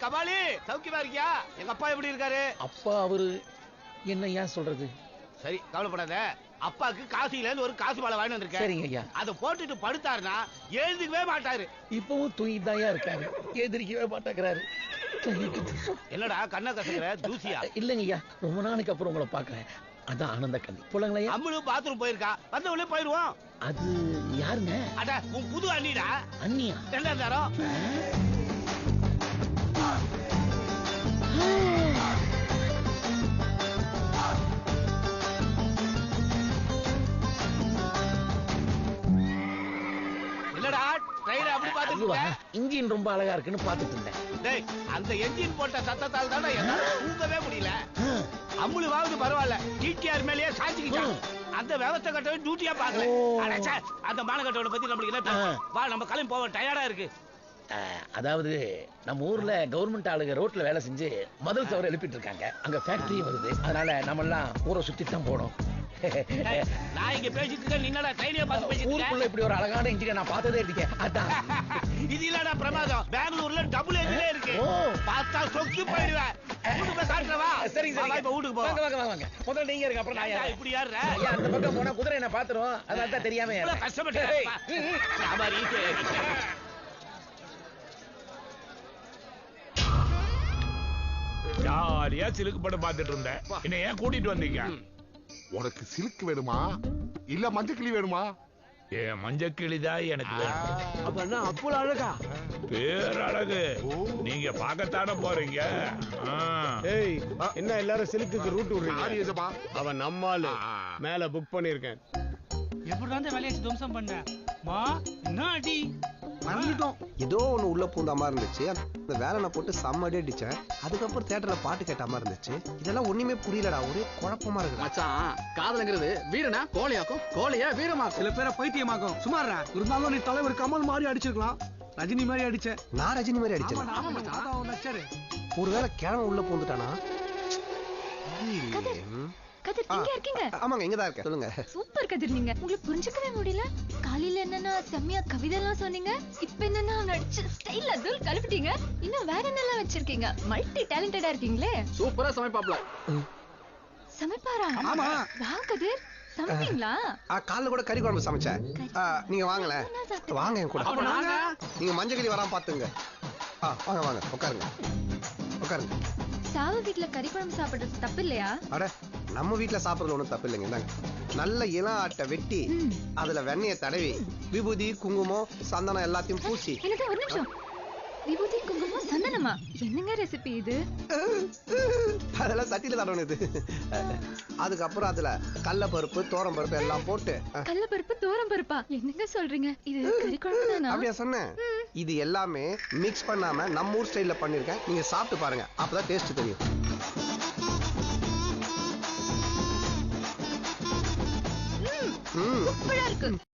கபாலி சௌக்கியமா இருக்கியா? எங்க அப்பா எப்படி இருக்காரு? அப்பா அவரு என்ன ஏன் சொல்றது? சரி கவலைப்படாத. அப்பாக்கு காசில இருந்து ஒரு காசு மாலை வாங்கி வந்திருக்கேன். சரிங்க ஐயா. அதை போட்டுட்டு படுத்தாருன்னா எழுந்திக்கவே மாட்டாரு. இப்பவும் தூங்கிதாயா இருக்காரு, எதிரிக்கவே மாட்டேங்கிறாரு. என்னடா கண்ண கசக்குற? தூசியா? இல்லைங்க ஐயா, ரொம்ப நாளைக்கு அப்புறம் உங்களை பாக்குறேன், அதான் ஆனந்த கண்ணி. போலங்களா? அம்மளும் பாத்ரூம் போயிருக்கா, வந்த உடனே போயிருவோம். அது யாருங்க? அட உன் புது அண்ணிடா. அண்ணியா? ரெண்டாம் நேரம் என்னடா ட்ரெயின் அப்படி பாத்துட்டு இன்ஜின் ரொம்ப அழகா இருக்குன்னு பாத்துட்டு இருந்தேன். டேய், அந்த என்ஜின் போட்ட சத்தத்தால் தானே என்னால தூங்கவே முடியல. அம்முழுவாவது பரவாயில்ல, டிடிஆர் மேலேயே சாஞ்சிக்கிட்டான். அந்த விவசாய கட்டவை டியூட்டியா பாக்கல. அடச்சே, அந்த மானகட்டவனை பத்தி நம்மளுக்கு என்ன? வா நம்ம கிளம்பி போவோம், டயர்டா இருக்கு. அதாவது நம்ம ஊர்ல கவர்மெண்ட் ஆளுங்க ரோட்ல வேலை செஞ்சு முதல் சவர எழுப்பிட்டு இருக்காங்க. அங்க ஃபேக்டரி வருது, அதனால நம்ம எல்லாம் ஊரை சுத்தி தான் போனோம். நான் இங்க பேசிட்டு இருக்கேன், நீங்களா ட்ரெயினே பார்த்து பேசிட்டு இருக்க? ஊருக்குள்ள இப்படி ஒரு அழகான இன்ஜின் நான் பார்த்ததே இல்லையே. அதான் இது இல்லடா பிரமாதம். பெங்களூர்ல டபுள் என்ஜினே இருக்கு. பார்த்தா சொக்கி போயிடுவேன். வீட்டுக்கு காட்டுறவா? சரி சரி, இப்ப வீட்டுக்கு போ. வாங்க வாங்க வாங்க. முதல்ல நீங்க இருங்க, அப்புறம் நான் இப்படி யாருடா? ஐயா அந்த பக்கம் போனா குதிரை என்ன பாத்துரும், அதனால தான் தெரியாம கஷ்டப்பட்டு ஜாலியா சிலுக்கு படம் பார்த்துட்டு இருந்தேன். என்ன ஏன் கூட்டிட்டு வந்தீங்க? உனக்கு சிலுக்கு வேணுமா இல்ல மஞ்சக்கிளி வேணுமா? ஏன் மஞ்சக்கிளிதான் எனக்கு வேணும். அப்ப அப்புல அழகா பேரழகு நீங்க பார்க்கத்தானே போறீங்க. ஏய், என்ன எல்லாரும் சிலுக்குக்கு ரூட் விடுறீங்க? ஆரியஜமா அவன் நம்மால மேல புக் பண்ணிருக்கேன். எப்படிதான் வேலையாச்சு துவம்சம் பண்ண மா? என்ன அடி மறந்துட்டோம். ஏதோ ஒண்ணு உள்ள பூந்த மாதிரி இருந்துச்சு. அந்த வேலனை போட்டு செம்ம அடி அடிச்சேன். அதுக்கப்புறம் தியேட்டர்ல பாட்டு கேட்ட மாதிரி இருந்துச்சு. இதெல்லாம் ஒண்ணுமே புரியலடா, ஒரே குழப்பமா இருக்கு. மச்சான், காதலுங்கிறது வீரனா கோழையாக்கும், கோழையா வீரமாக்கும். சில பேரை பைத்தியமாக்கும். சுமாரா இருந்தாலும் நீ தலைவர் கமல் மாதிரி அடிச்சிருக்கலாம், ரஜினி மாதிரி அடிச்ச. நான் ரஜினி மாதிரி அடிச்சேன். ஒருவேளை கிழமை உள்ள பூந்துட்டானா? கதிர், இங்க இருக்கீங்க? ஆமாங்க, இங்கதான் இருக்கேன். சொல்லுங்க. சூப்பர் கதிர், நீங்க உங்களுக்கு புரிஞ்சுக்கவே முடியல. காலையில என்னன்னா செம்மையா கவிதை எல்லாம் சொன்னீங்க, இப்ப என்னன்னா நடிச்சு ஸ்டைல் அதுல் கலப்பிட்டீங்க. இன்னும் வேற என்னெல்லாம் வச்சிருக்கீங்க? மல்டி டேலண்டடா இருக்கீங்களே. சூப்பரா சமைப்பாப்ல. சமைப்பாரா? ஆமா. வா கதிர், சமைப்பீங்களா? காலைல கூட கறி குழம்பு சமைச்சேன். நீங்க வாங்கல, வாங்க என் கூட. நீங்க மஞ்சக்கிளி வராம பாத்துங்க. வாங்க வாங்க, உட்காருங்க உட்காருங்க. சாவு வீட்டுல கறி குழம்பு சாப்பிடுறது தப்பு இல்லையா? அட, நம்ம வீட்டுல சாப்பிடுறது ஒண்ணும் தப்பு இல்லைங்க. நல்ல இளம் ஆட்டை வெட்டி அதுல வெண்ணெய தடவி விபூதி குங்குமம் சந்தனம் எல்லாத்தையும் பூசி. எனக்கு ஒரு நிமிஷம். விபூதி குங்குமம் சந்தனமா? என்னங்க ரெசிபி இது? அதெல்லாம் சட்டியில தடவணும் இது. அதுக்கப்புறம் அதுல கடலைப்பருப்பு தோரம் பருப்பு எல்லாம் போட்டு. கடலைப்பருப்பு தோரம் பருப்பா? என்னங்க சொல்றீங்க? இது கறி குழம்பு தானா? அப்படியா சொன்னேன். இது எல்லாமே மிக்ஸ் பண்ணாம நம்ம ஊர் ஸ்டைல்ல பண்ணிருக்கேன். நீங்க சாப்பிட்டு பாருங்க, அப்பதான் டேஸ்ட் தெரியும். சூப்பரா இருக்கு.